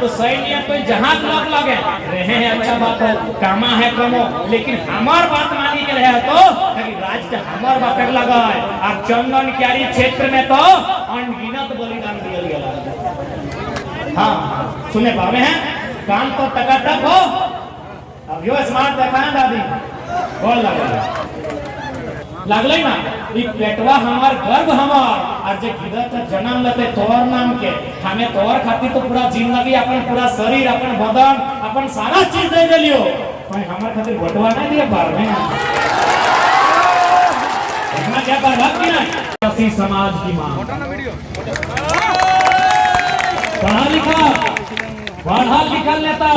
तो सैन्य तो जहां लोग लगे रहे हैं, अच्छा बात है, कामा है कमो, लेकिन हमार बात मानी के रहे तो राज के हमार बात लगा है। और चंदन क्यारी क्षेत्र में तो अनगिनत बलिदान दिया गया। हाँ सुने पावे हैं, काम तो टकाटक हो। अब यो स्मार्ट देखा है दादी, बोल लगल ना ई पेटवा हमार गर्व हमार, और जे गिरत जन्म लेते तोर नाम के, हमें तोर खातिर तो पूरा जिंदगी, अपन पूरा शरीर, अपन बदन, अपन सारा चीज दे देलियो, पर हमार खातिर बटवा नहीं दिए बार में। इतना क्या बर्बाद की ना ऐसी समाज की मां। पढ़ा लिखा नेता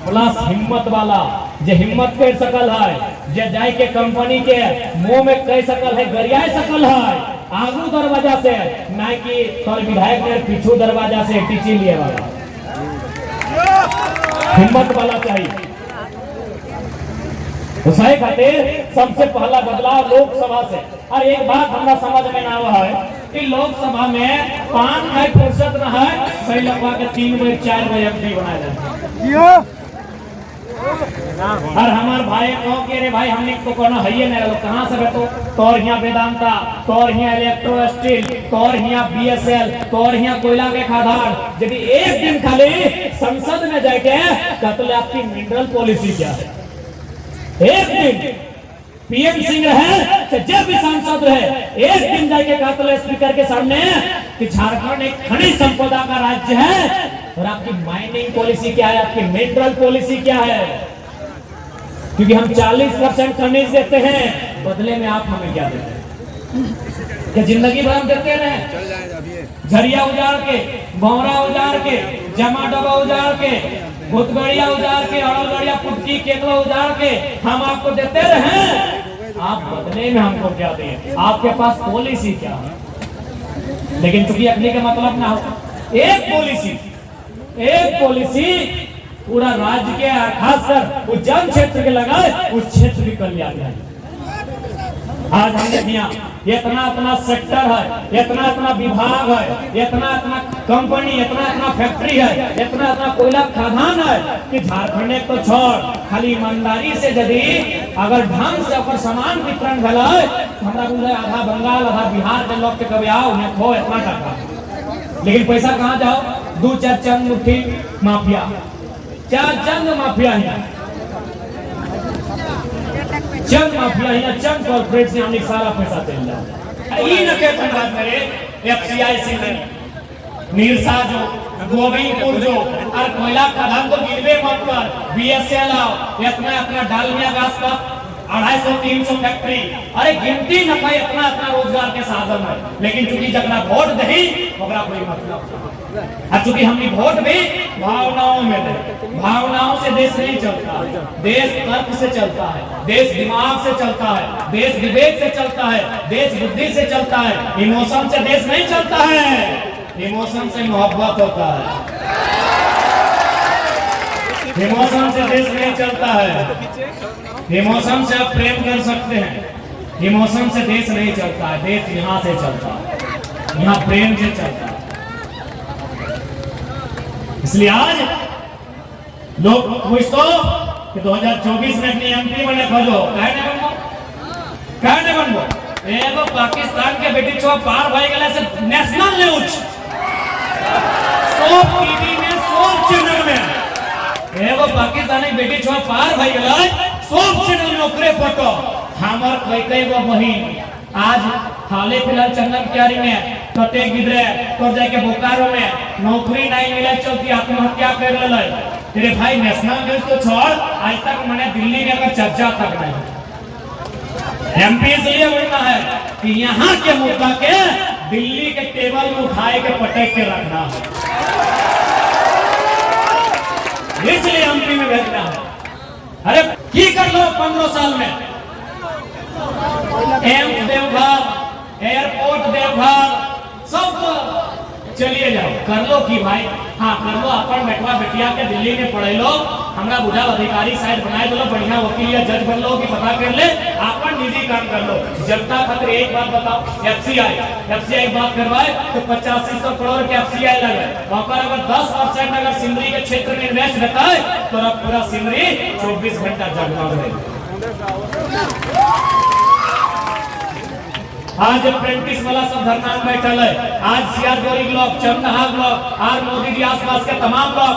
प्लस हिम्मत वाला, जे हिम्मत कर सकल है, जे जाय के कंपनी के मुंह में कह सकल है, गरिया सकल है, आगू दरवाजा से, ना कि तोर विधायक ने पीछू दरवाजा से टीची लिए वाला। हिम्मत वाला चाहिए। उसे खातिर सबसे पहला बदलाव लोकसभा से। और एक बात हमरा समझ में ना आवा है कि लोकसभा में 5% न है, सही लगवा के 3 बजे 4 बजे एमपी बनाया जाए। और हमार भाई कहो के रे भाई हमने तो कोनो हइए नहीं रहो, कहां से बेटो तोर हिया वेदांता, तोर हिया इलेक्ट्रो स्टील, तोर हिया बीएसएल, तोर हिया कोयला के खदान। यदि एक दिन खाली संसद में जाके कहते आपकी मिनरल पॉलिसी क्या है, एक दिन पीएम सिंह रहे जब भी सांसद रहे, एक दिन जाके कहते स्पीकर के सामने कि झारखंड एक खनिज संपदा का राज्य है और आपकी माइनिंग पॉलिसी क्या है, आपकी मिनरल पॉलिसी क्या है, क्योंकि हम 40% खनिज देते हैं, बदले में आप हमें क्या देते हैं? क्या जिंदगी भर हम देते रहे? झरिया उजाड़ के, बौरा उजाड़ के, जमा डबा उजाड़ के, भूतगड़िया उजाड़ के, अड़गड़िया पुटकी केतवा उजाड़ के हम आपको देते रहे, आप बदले में हमको क्या दें? आपके पास पॉलिसी क्या है? लेकिन चूंकि अगले का मतलब ना हो, एक पॉलिसी पूरा राज्य के, खासकर उस जन क्षेत्र के लगाए, उस क्षेत्र की कल्याण है। आज हम देखिए इतना सेक्टर है, इतना विभाग है, इतना कंपनी, इतना फैक्ट्री है, इतना कोयला खदान है कि झारखंड को छोड़ खाली ईमानदारी से यदि अगर ढंग से अगर सामान वितरण भला हमरा बुझे आधा बंगाल आधा बिहार के लोग के कभी आओ उन्हें खो इतना टका, लेकिन पैसा कहाँ जाओ? 2-4 चंद मुट्ठी माफिया, 4 चंद माफिया है, चंद माफिया है, चंद कॉर्पोरेट से हमने सारा पैसा चल रहा है। ये न के बात करे एफसीआई से नीरसा जो गोविंदपुर जो और कोयला खदान तो गिरवे मत कर, बीएसएल आओ, इतना डालमिया गैस का 250-300 फैक्ट्री, अरे गिनती न पाए, इतना रोजगार के साधन है, लेकिन चूंकि जगना वोट दही ओकरा कोई मतलब। और चूंकि हमने वोट भी भावनाओं में दे, भावनाओं से देश नहीं चलता, देश तर्क से चलता है, देश दिमाग से चलता है, देश विवेक से चलता है, देश बुद्धि से चलता है, इमोशन से देश नहीं चलता है, इमोशन से मोहब्बत होता है, इमोशन से देश नहीं चलता है। इमोशन से आप प्रेम कर सकते हैं, इमोशन से देश नहीं चलता है, देश यहाँ से चलता है, यहाँ प्रेम से चलता है। इसलिए आज लोग खुश तो कि 2024 में अपनी एमपी बने खोजो, कहने बनबो एगो पाकिस्तान के बेटी छो पार भाई गला से नेशनल न्यूज 100 टीवी में 100 चैनल में एगो पाकिस्तानी बेटी छो पार भाई गला 100 चैनल में ओकरे फोटो हमर कई गो बहिन आज हाले फिलहाल चंदन क्यारी में कते गिदरे तो जाके बोकारो में नौकरी नहीं मिले चलती आत्महत्या कर ले। तेरे भाई नेशनल न्यूज तो छोड़, आज तक मैंने दिल्ली में अगर चर्चा तक नहीं। एमपी इसलिए बनना है कि यहाँ के मुद्दा के दिल्ली के टेबल में उठाए के पटक के रखना है, इसलिए एमपी में भेजना है। अरे की कर लो 15 साल में एम्स देवघर, एयरपोर्ट देवघर, सब चलिए जाओ कर लो कि भाई, हाँ कर लो, अपन बेटवा बेटिया के दिल्ली में पढ़े लो, हमरा बुझा अधिकारी साइड बनाए दो बढ़िया वकील या जज बन लो कि पता कर ले अपन निजी काम कर लो। जनता खातिर एक बात बताओ, एफसीआई बात करवाए तो 8500 करोड़ के एफसीआई लगे, अगर 10% अगर सिमरी के क्षेत्र में इन्वेस्ट रहता है तो अब पूरा सिमरी 24 घंटा जगमगा रहेगा। आज अप्रेंटिस वाला सब धरना में बैठल है, आज सियारगोरी block, चंदहा block, are Modi ji आसपास के तमाम ब्लॉक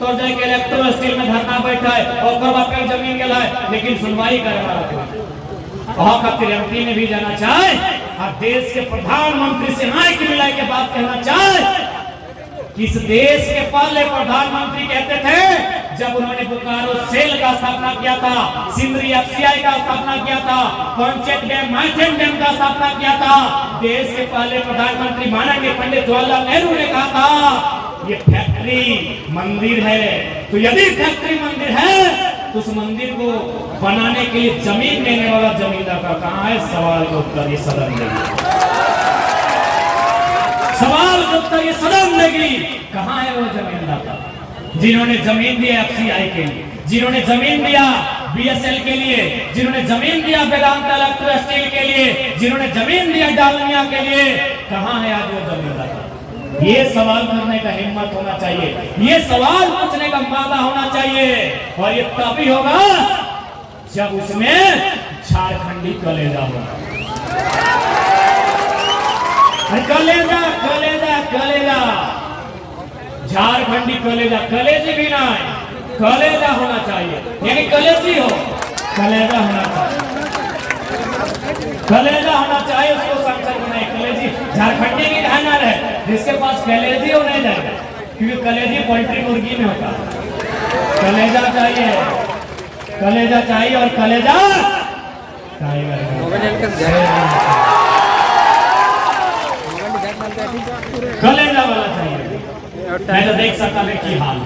तो जाए के इलेक्ट्रो स्टील में धरना बैठा है और बापे जमीन के लाए, लेकिन सुनवाई करे वाला वहां खातिर एमपी में भी जाना चाहे और देश के प्रधानमंत्री से आए की मिलाई के बात कहना चाहे। किस देश के पहले प्रधानमंत्री कहते थे जब उन्होंने बोकारो सेल का स्थापना किया था, सिमरी एफसीआई का स्थापना किया था, पंचायत डैम माइथन डैम का स्थापना किया था, देश के पहले प्रधानमंत्री माननीय पंडित जवाहरलाल नेहरू ने कहा था ये फैक्ट्री मंदिर है, तो यदि फैक्ट्री मंदिर है तो उस मंदिर को बनाने के लिए जमीन देने वाला जमींदार का कहां है? सवाल का उत्तर ये सदन देगी, सवाल का उत्तर ये सदन देगी। कहां है वो जमींदार जिन्होंने जमीन दिया एफसीआई के लिए, जिन्होंने जमीन दिया बीएसएल के लिए, जिन्होंने जमीन दिया वेदांता इलेक्ट्रो स्टील के लिए, जिन्होंने जमीन दिया डालमिया के लिए? कहां है आज वो जमींदार? ये सवाल करने का हिम्मत होना चाहिए, ये सवाल पूछने का मादा होना चाहिए, और ये तभी होगा जब उसमें झारखंडी कलेजा होगा। कलेजा कलेजा कलेजा, झारखंडी कलेजा, कलेजी भी ना है, कलेजा होना चाहिए, यानी कलेजी हो, कलेजा होना चाहिए, कलेजा होना चाहिए, उसको संसद बनाए। कलेजी झारखंडी की कहना रहे, जिसके पास कलेजी हो नहीं जाएगा, क्योंकि कलेजी पोल्ट्री मुर्गी में होता है। कलेजा चाहिए, कलेजा चाहिए, और कलेजा कलेजा वाला चाहिए। मैं तो देख सकता है की हाल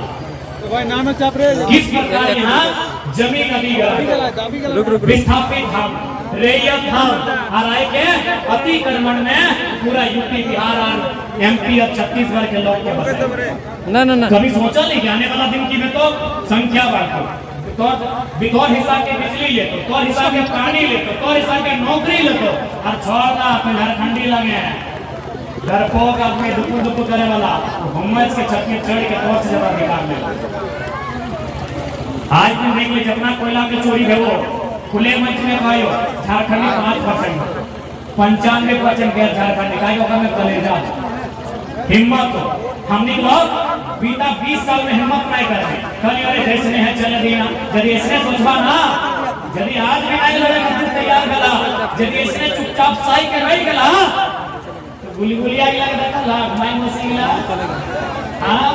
किस प्रकार यहाँ जमीन अधिग्रहण विस्थापित हम रैयत हम आराय के अतिक्रमण में पूरा यूपी बिहार और एमपी और छत्तीसगढ़ के लोग के बसे ना कभी सोचा नहीं कि आने वाला दिन की में तो संख्या बढ़ती तो बितौर हिसाब के बिजली ले तो तौर हिसाब के पानी ले तो तौर हिसाब के नौकरी ले तो और छोड़ना तो झारखंडी लगे हैं डरपोक आदमी दुपू करे वाला हुम्मत के छत में चढ़ के तौर से ज्यादा निकालने आज भी देख लीजिए अपना कोयला की चोरी है वो खुले मंच में पायो झारखंडी 5%, 95% गैर झारखंडी का में कलेजा हिम्मत हमने लोग बीता 20 साल में हिम्मत नहीं करे कल अरे जैसे है चले देना यदि इसने सोचबा ना यदि आज भी नहीं लड़े खातिर तैयार गला यदि इसने चुपचाप सही के रह गला तो गुलगुलिया गिला के देखा ला माई मसी गिला हां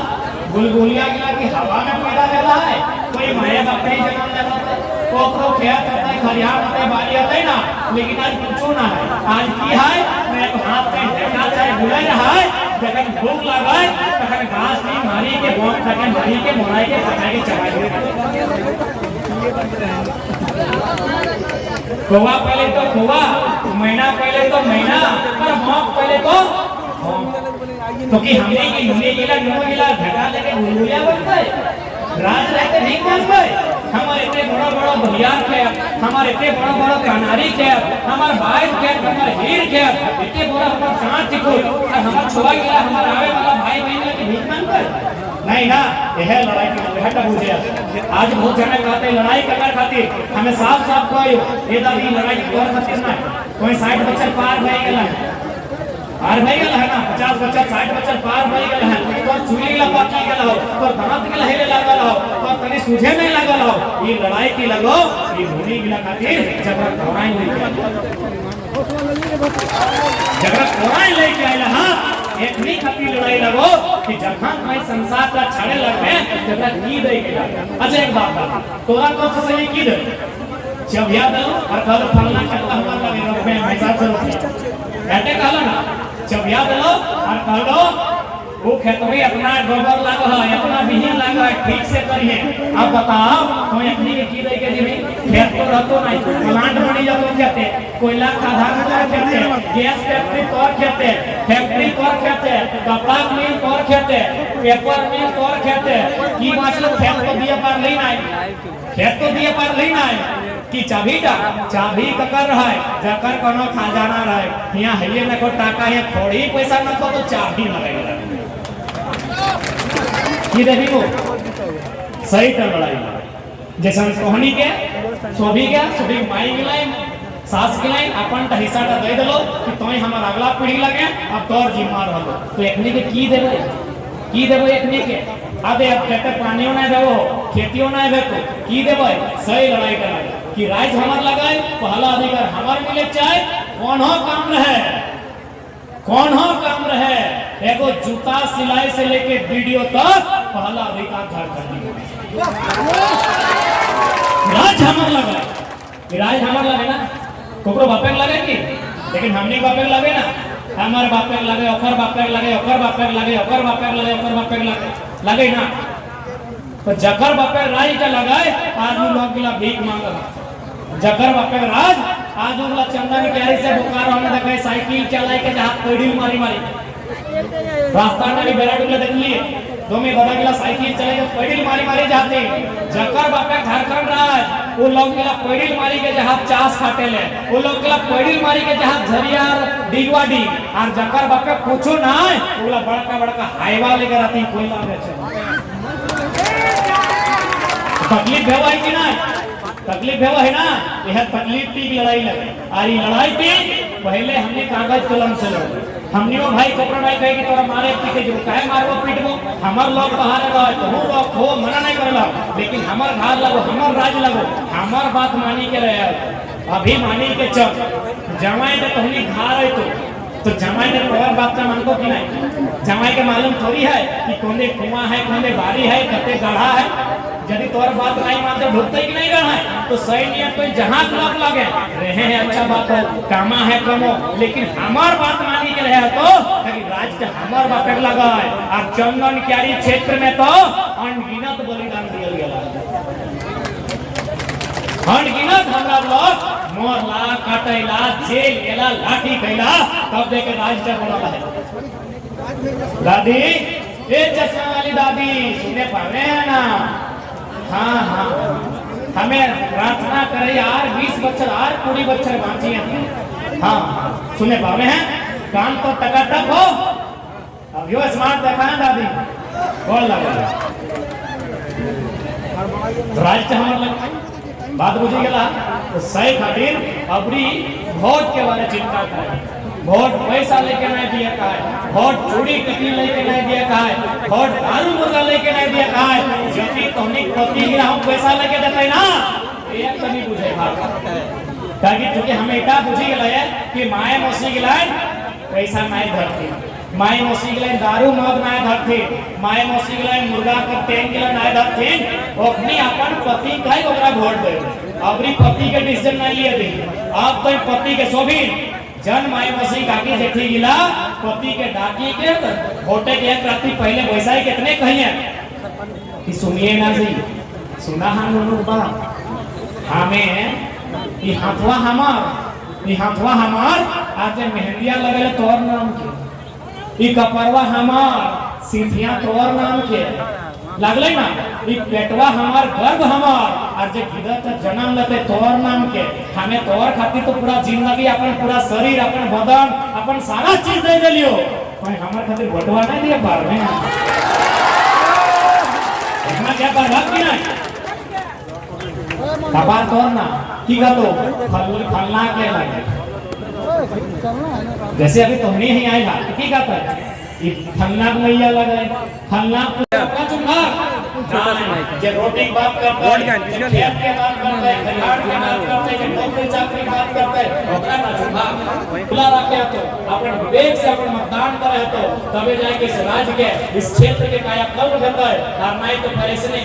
गुलगुलिया गिला की हवा में पैदा कर रहा है कोई माया बकरी जन्म लेता है कोकरो खेत करता है खरियार होता है बाली होता है ना लेकिन आज कुछ ना है आज की है मैं हाथ पे देखा चाहे बुला रहा है जगन भूख लगाए तखन घास नहीं मारी के बोन तखन मारी के मोराई के पकाए के चढ़ाए कोवा पहले तो कोवा महीना पहले तो महीना और मौक पहले तो क्योंकि हमने की नुने गिला नुनो गिला घटा लेके गुलगुलिया बनता है राज रहते नहीं मान पाए हमारे इतने बड़ा बड़ा बलियार के हमारे इतने बड़ा बड़ा कनारी के हमारे भाई के हमारे हीर के इतने बड़ा बड़ा कांच को और हमारा छुआ गया हमारा आवे वाला भाई बहन की भीख मान पाए नहीं ना यह लड़ाई की हट बुझे आज बहुत जने कहते हैं लड़ाई करने खातिर हमें साफ साफ कहो ये दादी लड़ाई कर खातिर ना कोई 60 बच्चा पार नहीं गेला है पार भई गेल है ना 50 बच्चा 60 बच्चा पार भई गेल है तो चुली लपा की गेल हो तो दांत के लहेले लागल हो तो तनी सूझे नहीं लागल हो ये लड़ाई की लगो ये भूनी गिला खातिर जबर घोड़ाई लेके आइला हां एक नहीं खातिर लड़ाई लगो कि जखन मैं संसार का छाड़े लगमे जब नी दे गेला अच्छा एक बात तोरा तो सही की दे जब याद आलो और कल फलना करता हुआ लगे रोक में मैदान चलो कहते कहला ना जब याद आलो और कह लो वो खेत में अपना गोबर लगा है अपना बिहिन लगा है ठीक से करिए अब बताओ तो अपनी की दे के जी खेत तो रहतो नहीं प्लांट बनी जातो कहते कोयला खदान तोड़ कहते गैस फैक्ट्री तोड़ कहते फैक्ट्री तोड़ कहते कपड़ा मिल तोड़ कहते पेपर मिल तोड़ कहते की मतलब खेत को दिया पर नहीं ना खेत तो दिए पर नहीं ना है कि चाबी ककर रहा है जकर कोनो खजाना रहे यहाँ हइये में को टाका है थोड़ी पैसा न को तो चाबी लगेगा की देखी को सही कर लड़ाई जैसा कोहनी के सोभी माई गिलाई सास गिलाई अपन त हिस्सा टा दे देलो कि तोय हमर अगला पीढ़ी लगे अब तोर जिम्मा रहलो तो एकनी के की देबो एकनी के आदे अब कहते पानियो ना देबो खेतियो ना देबो की देबो सही लड़ाई कर कि राज हमर लगाए पहला अधिकार हमर मिले चाहे कौन हो काम रहे एगो जूता सिलाई से लेके वीडियो तक पहला अधिकार झारखंड राज हमर लगे ना कोकरो बापे लगे की लेकिन हमनी बापे लगे ना हमार बापे लगे ओकर बापे लगे ओकर बापे लगे ओकर बापे लगे ओकर बापे लगे ना तो जकर बापे राज का लगाए आज लोग गिला भीख मांगल जकर बापे राज आज वाला चंदन क्यारी से बोकारो में देखे साइकिल चलाए के जहां पैडिल मारी रास्ता में भी बेरा डुले देख लिए दो में बड़ा गिला साइकिल चले के पैडिल मारी जाते जकर बापे झारखंड राज वो लोग गिला पैडिल मारी के जहां चास काटे ले वो लोग गिला पैडिल मारी के जहां झरिया डिगवा डी और जकर बापे पूछो ना ओला बड़का हाईवा लेके राती कोयला बेचे तकलीफ भेवा है कि ना तकलीफ भेवा है ना यह तकलीफ की लड़ाई लगे और ये लड़ाई थी पहले हमने कागज कलम से लड़े हमने वो भाई कपड़ा भाई कहे कि तोरा मारे पीटे जो काहे मारबो पीटबो हमर लोग बाहर रहे तो वो लोग हो मना नहीं करला लेकिन हमर घर लगो हमर राज लगो हमर बात मानी के रहे अभी मानी के चल जमाई तो तहनी घर है तो जमाई ने तोर बात का मानको कि नहीं जमाई के मालूम थोड़ी है कि कोने कुआं है कोने बारी है कते गढ़ा है यदि तोर बात नहीं मानते ढुकते कि नहीं गढ़ा है तो सही नियत कोई जहां लोग लगे रहे हैं अच्छा बात हो कामा है कमो लेकिन हमार बात मानी के रहे तो कि राज के हमार बात लगा है और चंदन क्यारी क्षेत्र में तो अनगिनत बलिदान दिया गया अनगिनत हमरा लोग मोरला काटैला जेल गेला लाठी कैला तब देके राज का बोला है दादी ए चश्मा वाली दादी सुने पावे ना हाँ हमें प्रार्थना करे यार 20 बच्चर और 20 बच्चर बांची हैं हाँ सुने पावे हैं कान तो टकाटक हो अब यो स्मार्ट देखा है दादी बोल लगा राज के हमारे बात बुझी गला तो सही खातिर अबरी वोट के बारे चिंता करे वोट पैसा लेके नहीं दिया का है वोट चूड़ी टिकली लेके नहीं दिया का है वोट दारू मुर्गा लेके नहीं दिया का है जति तोहनी पति गिरा हम पैसा लेके देते ना एक कभी बुझे बात ताकि क्योंकि हमें एटा बुझी गला है कि माए मौसी गिलान पैसा नहीं धरती माए मौसी गिलान दारू मद नहीं धरती माए मौसी गिलान मुर्गा के तेल गिलान नहीं धरती ओखनी अपन पति काई ओकरा वोट दे अबरी पति के डिसीजन नहीं लिए दी अब तो पति के सोभिन जन माई मौसी काकी जेठी गिला पति के डाकी के वोटे के एक रात्रि पहले वैसा ही कितने कहिए कि सुनिए ना जी सुना हम लोग बात हमें ये हाथवा हमार आज मेहंदिया लगे तोर नाम के ये कपड़वा हमार सिंथिया तोर नाम के लगले ना ये पेटवा हमार गर्भ हमार और जे गिदत जन्म लेते तोर नाम के हमें तोर खातिर तो पूरा जिंदगी अपन पूरा शरीर अपन बदन अपन सारा चीज दे देलियो कोई हमार खातिर बटवा नहीं दिया बार में इतना क्या बर्बाद की नहीं कपार तोर ना की का तो फलना के लगे जैसे अभी तुमने ही आए था की का तो ये फलना मैया लगे फलना का चुंगा जे रोटी की बात करता है खेत के बात करता है खलिहान की बात करता है नौकरी चाकरी की बात करता है ओकरा ना चुंगा खुला रखे तो अपन विवेक से अपन मतदान करे तो तबे जाके इस राज्य के इस क्षेत्र के कायाकल्प होता है और नहीं तो परेशानी